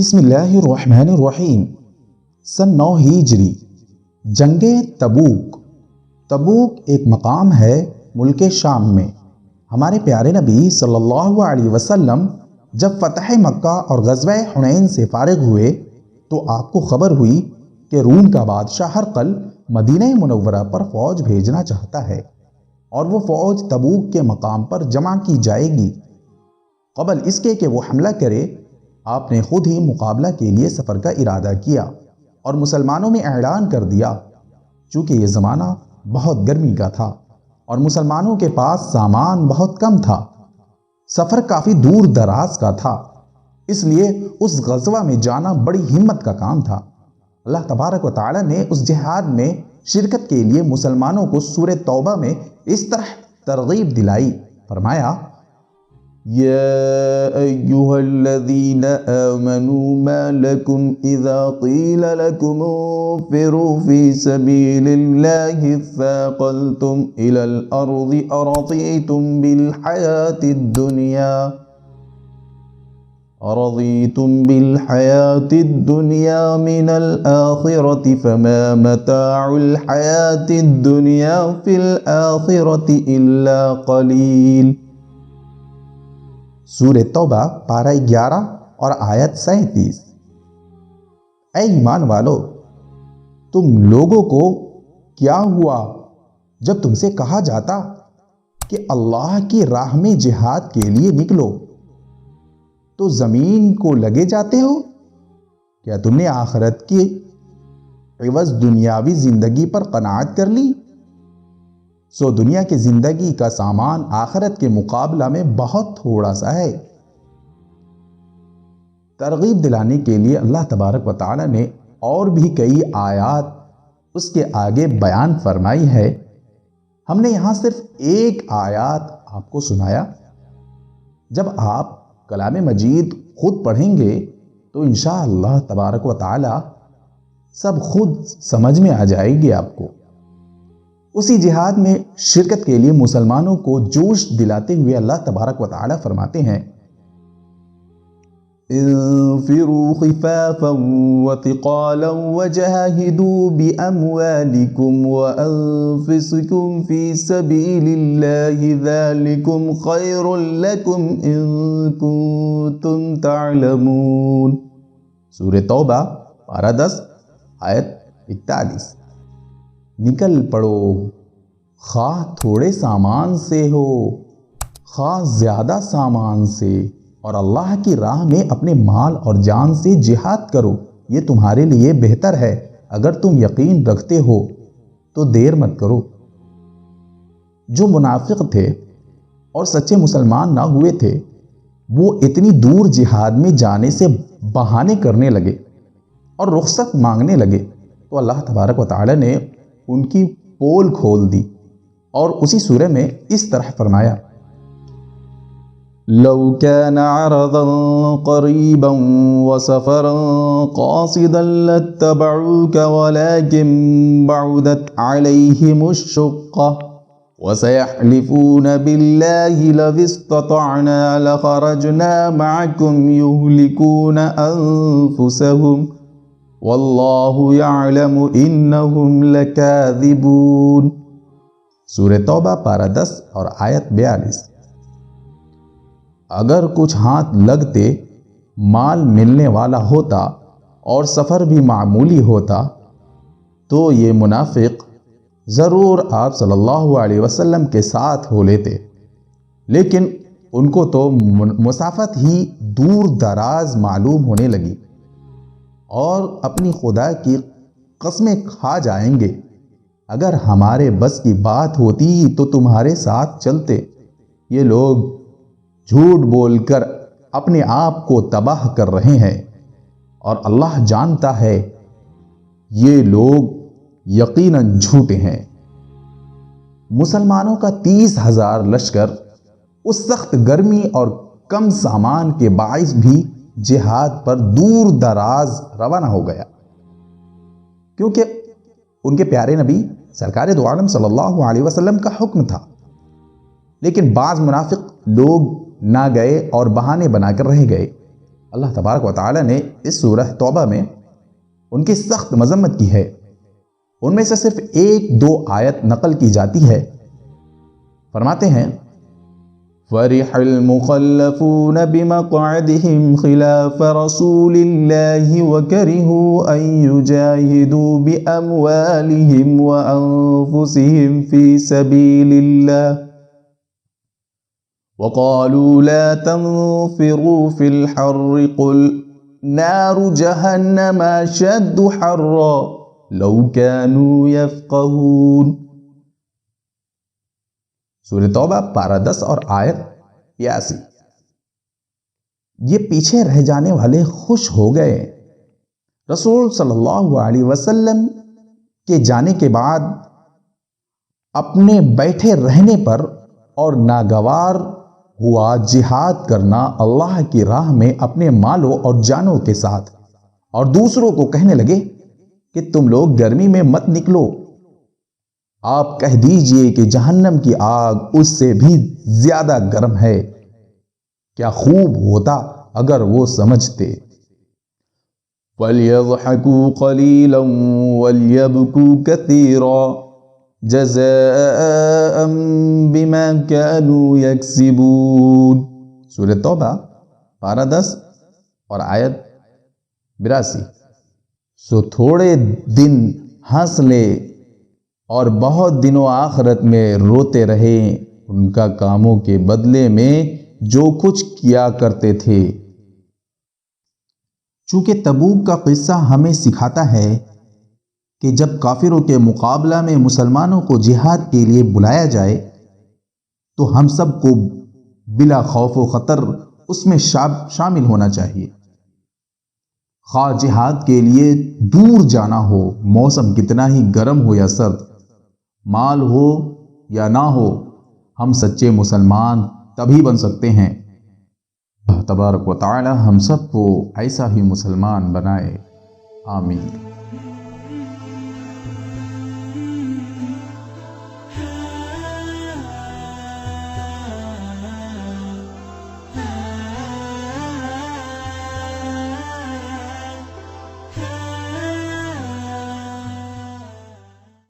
بسم اللہ الرحمن الرحیم۔ سن 9 ہجری جنگ تبوک۔ تبوک ایک مقام ہے ملک شام میں۔ ہمارے پیارے نبی صلی اللہ علیہ وسلم جب فتح مکہ اور غزوہ حنین سے فارغ ہوئے تو آپ کو خبر ہوئی کہ روم کا بادشاہ ہرقل مدینہ منورہ پر فوج بھیجنا چاہتا ہے اور وہ فوج تبوک کے مقام پر جمع کی جائے گی۔ قبل اس کے کہ وہ حملہ کرے، آپ نے خود ہی مقابلہ کے لیے سفر کا ارادہ کیا اور مسلمانوں میں اعلان کر دیا۔ چونکہ یہ زمانہ بہت گرمی کا تھا اور مسلمانوں کے پاس سامان بہت کم تھا، سفر کافی دور دراز کا تھا، اس لیے اس غزوہ میں جانا بڑی ہمت کا کام تھا۔ اللہ تبارک و تعالی نے اس جہاد میں شرکت کے لیے مسلمانوں کو سورہ توبہ میں اس طرح ترغیب دلائی، فرمایا يا أيها الذين آمنوا ما لكم إذا قيل لكم انفروا في سبيل الله اثاقلتم إلى الأرض أرضيتم بالحياة الدنيا من الآخرة فما متاع الحياة الدنيا في الآخرة إلا قليل۔ سورہ توبہ پارہ 11 اور آیت 37۔ اے ایمان والو، تم لوگوں کو کیا ہوا جب تم سے کہا جاتا کہ اللہ کی راہ میں جہاد کے لیے نکلو تو زمین کو لگے جاتے ہو؟ کیا تم نے آخرت کی عوض دنیاوی زندگی پر قناعت کر لی؟ سو دنیا کی زندگی کا سامان آخرت کے مقابلہ میں بہت تھوڑا سا ہے۔ ترغیب دلانے کے لیے اللہ تبارک و تعالی نے اور بھی کئی آیات اس کے آگے بیان فرمائی ہے۔ ہم نے یہاں صرف ایک آیات آپ کو سنایا۔ جب آپ کلام مجید خود پڑھیں گے تو انشاءاللہ تبارک و تعالی سب خود سمجھ میں آ جائے گی آپ کو۔ اسی جہاد میں شرکت کے لیے مسلمانوں کو جوش دلاتے ہوئے اللہ تبارک و تعالی فرماتے ہیں انفروا خفافا وثقالا وجاهدوا بأموالكم وأنفسكم في سبيل الله ذلكم خير لكم إن كنتم تعلمون۔ سورہ توبہ پارہ 10 آیت 41۔ نکل پڑو، خواہ تھوڑے سامان سے ہو خواہ زیادہ سامان سے، اور اللہ کی راہ میں اپنے مال اور جان سے جہاد کرو، یہ تمہارے لیے بہتر ہے۔ اگر تم یقین رکھتے ہو تو دیر مت کرو۔ جو منافق تھے اور سچے مسلمان نہ ہوئے تھے، وہ اتنی دور جہاد میں جانے سے بہانے کرنے لگے اور رخصت مانگنے لگے تو اللہ تبارک و تعالی نے ان کی پول کھول دی اور اسی سورہ میں اس طرح فرمایا لو كان عرضا قريبا وسفرا قاصدا لاتبعوك ولكن بعدت عليهم الشقة وسيحلفون بالله لو استطعنا لخرجنا معكم يهلكون أنفسهم واللہ یعلم انہم لکاذبون۔ سورہ توبہ پارہ 10 اور آیت 42۔ اگر کچھ ہاتھ لگتے مال ملنے والا ہوتا اور سفر بھی معمولی ہوتا تو یہ منافق ضرور آپ صلی اللہ علیہ وسلم کے ساتھ ہو لیتے، لیکن ان کو تو مسافت ہی دور دراز معلوم ہونے لگی اور اپنی خدا کی قسمیں کھا جائیں گے، اگر ہمارے بس کی بات ہوتی تو تمہارے ساتھ چلتے۔ یہ لوگ جھوٹ بول کر اپنے آپ کو تباہ کر رہے ہیں اور اللہ جانتا ہے یہ لوگ یقیناً جھوٹے ہیں۔ مسلمانوں کا 30,000 لشکر اس سخت گرمی اور کم سامان کے باعث بھی جہاد پر دور دراز روانہ ہو گیا، کیونکہ ان کے پیارے نبی سرکار دو عالم صلی اللہ علیہ وسلم کا حکم تھا، لیکن بعض منافق لوگ نہ گئے اور بہانے بنا کر رہ گئے۔ اللہ تبارک و تعالی نے اس سورہ توبہ میں ان کی سخت مذمت کی ہے۔ ان میں سے صرف 1-2 آیت نقل کی جاتی ہے۔ فرماتے ہیں فرح المخلفون بمقعدهم خلاف رسول الله وكرهوا أن يجاهدوا بأموالهم وأنفسهم في سبيل الله وقالوا لا تنفروا في الحر قل نار جهنم أشد حرا لو كانوا يفقهون۔ سورہ توبہ پارہ 10 اور آیت 82۔ یہ پیچھے رہ جانے والے خوش ہو گئے۔ رسول صلی اللہ علیہ وسلم کے جانے کے بعد اپنے بیٹھے رہنے پر اور ناگوار ہوا جہاد کرنا اللہ کی راہ میں اپنے مالوں اور جانوں کے ساتھ، اور دوسروں کو کہنے لگے کہ تم لوگ گرمی میں مت نکلو، آپ کہہ دیجئے کہ جہنم کی آگ اس سے بھی زیادہ گرم ہے۔ کیا خوب ہوتا اگر وہ سمجھتے۔ وَلْيَضْحَكُوا قَلِيلًا وَلْيَبْكُوا كَثِيرًا جَزَاءً بِمَا كَانُوا يَكْسِبُونَ۔ سورہ توبہ پارہ 10 اور آیت 82۔ سو تھوڑے دن ہنس لے اور بہت دنوں آخرت میں روتے رہے ان کا کاموں کے بدلے میں جو کچھ کیا کرتے تھے۔ چونکہ تبوک کا قصہ ہمیں سکھاتا ہے کہ جب کافروں کے مقابلہ میں مسلمانوں کو جہاد کے لیے بلایا جائے تو ہم سب کو بلا خوف و خطر اس میں شامل ہونا چاہیے، خواہ جہاد کے لیے دور جانا ہو، موسم کتنا ہی گرم ہو یا سرد، مال ہو یا نہ ہو، ہم سچے مسلمان تبھی بن سکتے ہیں۔ اللہ تبارک و تعالی ہم سب کو ایسا ہی مسلمان بنائے، آمین۔